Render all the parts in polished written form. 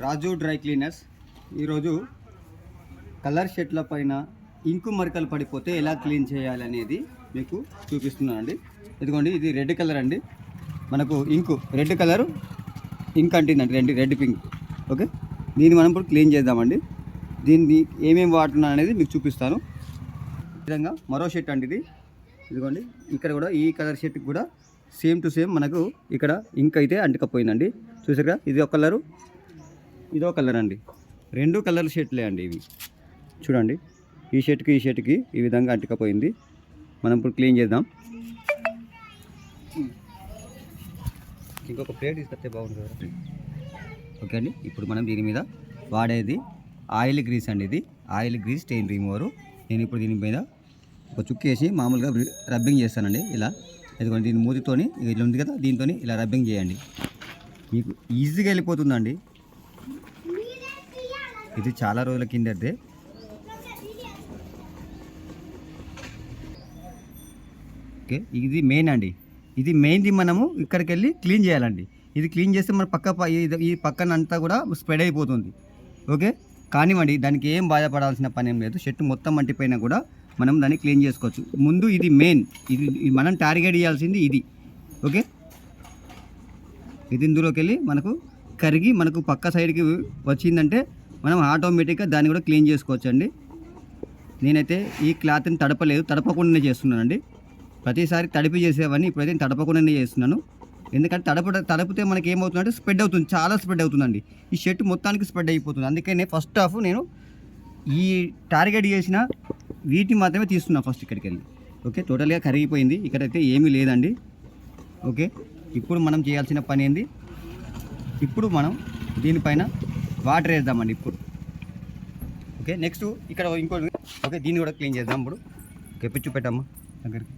రాజు dry cleaners ఈరోజు colour షర్ట్ల పైన ink మరకలు పడిపోతే ఎలా క్లీన్ చేయాలి అనేది మీకు చూపిస్తున్నానండి. ఇదిగోండి, ఇది రెడ్ కలర్ అండి. మనకు ఇంకు రెడ్ కలర్ ఇంక్ అంటుందండి, రెడ్ పింక్. ఓకే, దీన్ని మనం ఇప్పుడు క్లీన్ చేద్దామండి. దీన్ని ఏమేమి వాడుతున్నాను అనేది మీకు చూపిస్తాను. ఈ విధంగా మరో షర్ట్ అండి ఇది. ఇదిగోండి, ఇక్కడ కూడా ఈ కలర్ షర్ట్కి కూడా సేమ్ టు సేమ్ మనకు ఇక్కడ ఇంక్ అయితే అంటుకపోయిందండి. చూసారా, ఇది ఒక కలరు, ఇదో కలర్ అండి. రెండు కలర్ షర్ట్లే అండి ఇవి. చూడండి, ఈ షర్ట్కి ఈ విధంగా అంటుకపోయింది. మనం ఇప్పుడు క్లీన్ చేద్దాం. ఇంకొక ప్లేట్ తీసుకొస్తే బాగుంటుంది కదా. ఓకే అండి, ఇప్పుడు మనం దీని మీద వాడేది ఆయిల్ గ్రీస్ అండి. ఇది ఆయిల్ గ్రీస్ స్టెయిన్ రిమూవరు. నేను ఇప్పుడు దీని మీద ఒక చుక్కేసి మామూలుగా రబ్బింగ్ చేస్తానండి. ఇలా ఎందుకంటే దీని మూతితోని ఇట్లా ఉంది కదా, దీంతో ఇలా రబ్బింగ్ చేయండి, మీకు ఈజీగా వెళ్ళిపోతుందండి. ఇది చాలా రోజుల కిందదే. ఓకే, ఇది మెయిన్ అండి. ఇది మెయిన్ది మనము ఇక్కడికి వెళ్ళి క్లీన్ చేయాలండి. ఇది క్లీన్ చేస్తే మన ఈ పక్కన అంతా కూడా స్ప్రెడ్ అయిపోతుంది. ఓకే, కానివ్వండి, దానికి ఏం బాధపడాల్సిన పని ఏం లేదు. షర్ట్ మొత్తం అంటిపోయినా కూడా మనం దాన్ని క్లీన్ చేసుకోవచ్చు. ముందు ఇది మెయిన్, ఇది మనం టార్గెట్ చేయాల్సింది ఇది. ఓకే, ఇది ఇందులోకి వెళ్ళి మనకు కరిగి మనకు పక్క సైడ్కి వచ్చిందంటే మనం ఆటోమేటిక్గా దాన్ని కూడా క్లీన్ చేసుకోవచ్చు అండి. నేనైతే ఈ క్లాత్ని తడపకుండానే చేస్తున్నానండి. ప్రతిసారి తడిపి చేసేవన్నీ ఇప్పుడైతే తడపకుండానే చేస్తున్నాను. ఎందుకంటే తడిపితే మనకి ఏమవుతుందంటే స్ప్రెడ్ అవుతుంది, చాలా స్ప్రెడ్ అవుతుందండి. ఈ షర్ట్ మొత్తానికి స్ప్రెడ్ అయిపోతుంది. అందుకనే ఫస్ట్ హాఫ్ నేను ఈ టార్గెట్ చేసిన వీటిని మాత్రమే తీస్తున్నాను ఫస్ట్ ఇక్కడికి వెళ్ళి. ఓకే, టోటల్గా కరిగిపోయింది, ఇక్కడైతే ఏమీ లేదండి. ఓకే, ఇప్పుడు మనం చేయాల్సిన పని ఏంది, ఇప్పుడు మనం దీనిపైన వాటర్ వేద్దామండి ఇప్పుడు. ఓకే, నెక్స్ట్ ఇక్కడ ఇంకోటి. ఓకే, దీన్ని కూడా క్లీన్ చేద్దాం ఇప్పుడు. ఓకే, పిచ్చు పెట్టమ్మా దగ్గరికి.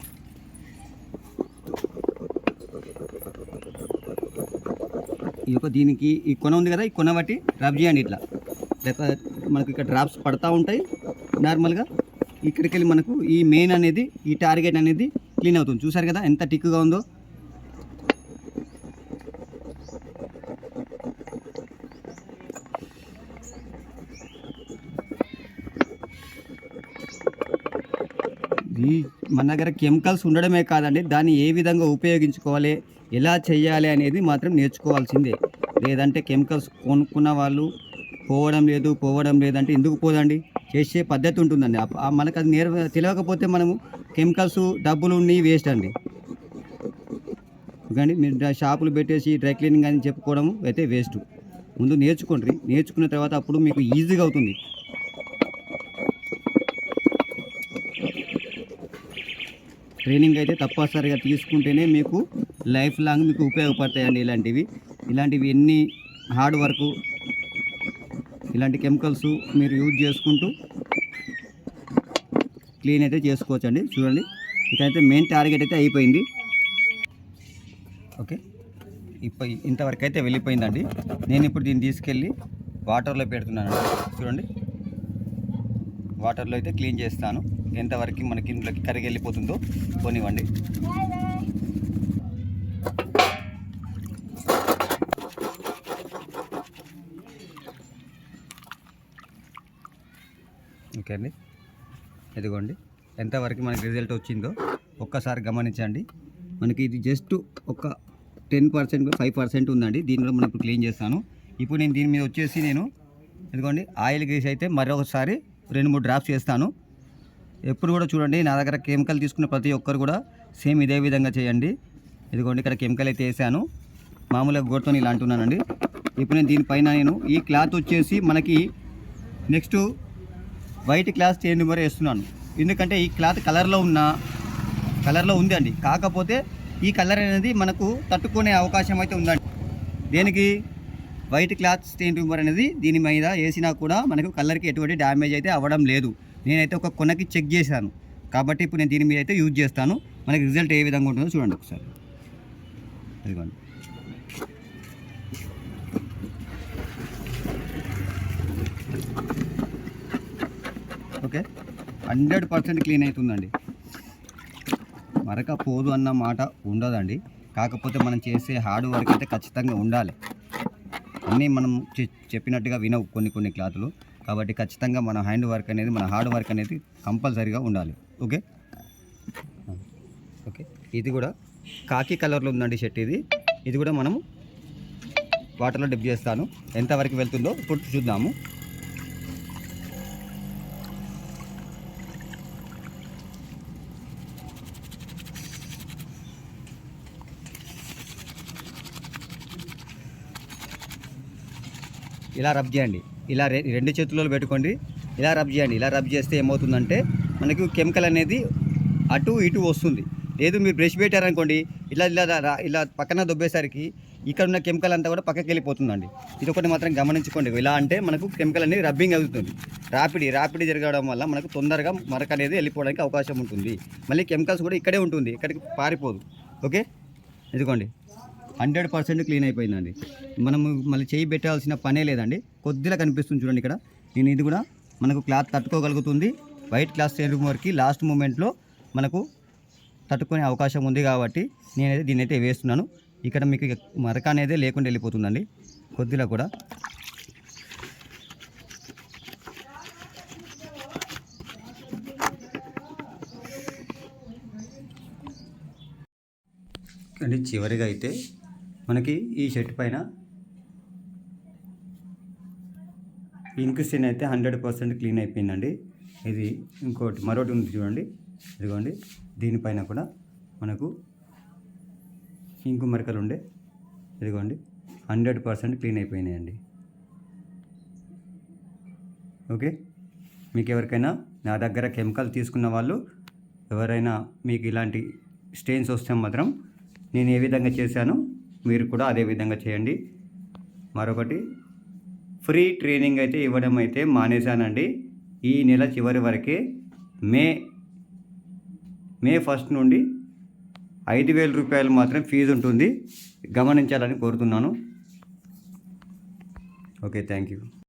ఈ యొక్క దీనికి ఈ కొన ఉంది కదా, ఈ కొన బట్టి రబ్ చేయండి ఇట్లా. లేక మనకి ఇక్కడ డ్రాప్స్ పడతా ఉంటాయి నార్మల్గా. ఇక్కడికి వెళ్ళి మనకు ఈ మెయిన్ అనేది, ఈ టార్గెట్ అనేది క్లీన్ అవుతుంది. చూసారు కదా ఎంత టిక్గా ఉందో. మన దగ్గర కెమికల్స్ ఉండడమే కాదండి, దాన్ని ఏ విధంగా ఉపయోగించుకోవాలి, ఎలా చేయాలి అనేది మాత్రం నేర్చుకోవాల్సిందే. లేదంటే కెమికల్స్ కొనుక్కున్న వాళ్ళు పోవడం లేదంటే ఎందుకు పోదండి, చేసే పద్ధతి ఉంటుందండి. మనకు అది తెలియకపోతే మనము కెమికల్స్ డబ్బులు ఉన్నాయి వేస్ట్ అండి. ఎందుకంటే మీరు షాపులు పెట్టేసి డ్రై క్లీనింగ్ అని చెప్పుకోవడం అయితే వేస్ట్. ముందు నేర్చుకోండి, నేర్చుకున్న తర్వాత అప్పుడు మీకు ఈజీగా అవుతుంది. ట్రైనింగ్ అయితే తప్పనిసరిగా తీసుకుంటేనే మీకు లైఫ్ లాంగ్ మీకు ఉపయోగపడతాయండి. ఇలాంటివి ఎన్ని హార్డ్ వర్క్, ఇలాంటి కెమికల్స్ మీరు యూజ్ చేసుకుంటూ క్లీన్ అయితే చేసుకోవచ్చండి. చూడండి, ఇకైతే మెయిన్ టార్గెట్ అయితే అయిపోయింది. ఓకే, ఇప్పుడు ఇంతవరకు అయితే వెళ్ళిపోయిందండి. నేను ఇప్పుడు దీన్ని తీసుకెళ్ళి వాటర్లో పెడుతున్నాను. చూడండి, వాటర్లో అయితే క్లీన్ చేస్తాను. ఎంతవరకు మనకి ఇంట్లోకి కరిగి వెళ్ళిపోతుందో పోనివ్వండి. ఓకే అండి, ఇదిగోండి ఎంతవరకు మనకి రిజల్ట్ వచ్చిందో ఒక్కసారి గమనించండి. మనకి ఇది జస్ట్ ఒక 10%, 5% ఉందండి. దీనిలో మనం ఇప్పుడు క్లీన్ చేస్తాను. ఇప్పుడు నేను దీని మీద వచ్చేసి ఇదిగోండి ఆయిల్ గ్రీస్ అయితే మరొకసారి 2-3 డ్రాప్స్ చేస్తాను. ఎప్పుడు కూడా చూడండి, నా దగ్గర కెమికల్ తీసుకున్న ప్రతి ఒక్కరు కూడా సేమ్ ఇదే విధంగా చేయండి. ఇదిగోండి ఇక్కడ కెమికల్ అయితే వేసాను, మామూలుగా గోడతో ఇలా అంటున్నానండి. ఇప్పుడు నేను దీనిపైన ఈ క్లాత్ వచ్చేసి మనకి next white cloth strain remover వేస్తున్నాను. ఎందుకంటే ఈ క్లాత్ కలర్లో ఉంది అండి. కాకపోతే ఈ కలర్ అనేది మనకు తట్టుకునే అవకాశం అయితే ఉందండి. దేనికి, వైట్ క్లాత్ స్టెయిన్ రిమూవర్ అనేది దీని మీద వేసినా కూడా మనకు కలర్కి ఎటువంటి డ్యామేజ్ అయితే అవ్వడం లేదు. నేనైతే ఒక కొనకి చెక్ చేశాను కాబట్టి ఇప్పుడు నేను దీని మీద అయితే యూజ్ చేస్తాను. మనకి రిజల్ట్ ఏ విధంగా ఉంటుందో చూడండి ఒకసారి. ఇదిగోండి, ఓకే, 100% క్లీన్ అవుతుందండి. మరక పోదు అన్న మాట ఉండదండి. కాకపోతే మనం చేసే హార్డ్ వర్క్ అయితే ఖచ్చితంగా ఉండాలి. అన్నీ మనం చెప్పినట్టుగా వినవు కొన్ని క్లాతులు. కాబట్టి ఖచ్చితంగా మన హ్యాండ్ వర్క్ అనేది, మన హార్డ్ వర్క్ అనేది కంపల్సరీగా ఉండాలి. Okay okay. ఇది కూడా కాకి కలర్లో ఉందండి షర్ట్. ఇది కూడా మనము వాటర్లో డిప్ చేస్తాను. ఎంతవరకు వెళ్తుందో ఇప్పుడు చూద్దాము. ఇలా రబ్ చేయండి. ఇలా రెండు చేతుల్లో పెట్టుకోండి. ఇలా రబ్ చేయండి. ఇలా రబ్ చేస్తే ఏమవుతుందంటే మనకు కెమికల్ అనేది అటు ఇటు వస్తుంది. లేదు మీరు బ్రష్ పెట్టారనుకోండి, ఇలా ఇలా ఇలా పక్కన దొబ్బేసరికి ఇక్కడ ఉన్న కెమికల్ అంతా కూడా పక్కకి వెళ్ళిపోతుందండి. ఇది ఒకటి మాత్రం గమనించుకోండి. ఇలా అంటే మనకు కెమికల్ అనేది రబ్బింగ్ అవుతుంది. రాపిడి జరగడం వల్ల మనకు తొందరగా మరక అనేది వెళ్ళిపోవడానికి అవకాశం ఉంటుంది. మళ్ళీ కెమికల్స్ కూడా ఇక్కడే ఉంటుంది, ఇక్కడికి పారిపోదు. ఓకే, ఇదిగోండి 100% క్లీన్ అయిపోయిందండి. మనము మళ్ళీ చేయి పెట్టాల్సిన పనే లేదండి. కొద్దిగా కనిపిస్తుంది చూడండి ఇక్కడ. ఇది కూడా మనకు క్లాత్ తట్టుకోగలుగుతుంది. వైట్ క్లాత్ స్టైల్ వరకు లాస్ట్ మూమెంట్లో మనకు తట్టుకునే అవకాశం ఉంది కాబట్టి నేనైతే దీన్ని అయితే వేస్తున్నాను. ఇక్కడ మీకు మరక అనేది లేకుండా వెళ్ళిపోతుందండి కొద్దిగా కూడా. అండి చివరిగా అయితే మనకి ఈ షర్ట్ పైన ఇంక్ స్టెయిన్ అయితే 100% క్లీన్ అయిపోయిందండి. ఇది మరొకటి ఉంది చూడండి, ఇదిగోండి. దీనిపైన కూడా మనకు ఇంకు మరకలు ఉండే, ఇదిగోండి 100% క్లీన్ అయిపోయినాయండి. ఓకే, మీకు ఎవరికైనా నా దగ్గర కెమికల్ తీసుకున్న వాళ్ళు ఎవరైనా మీకు ఇలాంటి స్టెయిన్స్ వస్తే మాత్రం నేను ఏ విధంగా చేశానో మీరు కూడా అదే విధంగా చేయండి. మరొకటి, ఫ్రీ ట్రైనింగ్ అయితే ఇవ్వడం అయితే మానేశానండి. ఈ నెల చివరి వరకే, మే 1 నుండి 5,000 రూపాయలు మాత్రం ఫీజు ఉంటుంది. గమనించాలని కోరుతున్నాను. Okay, thank you.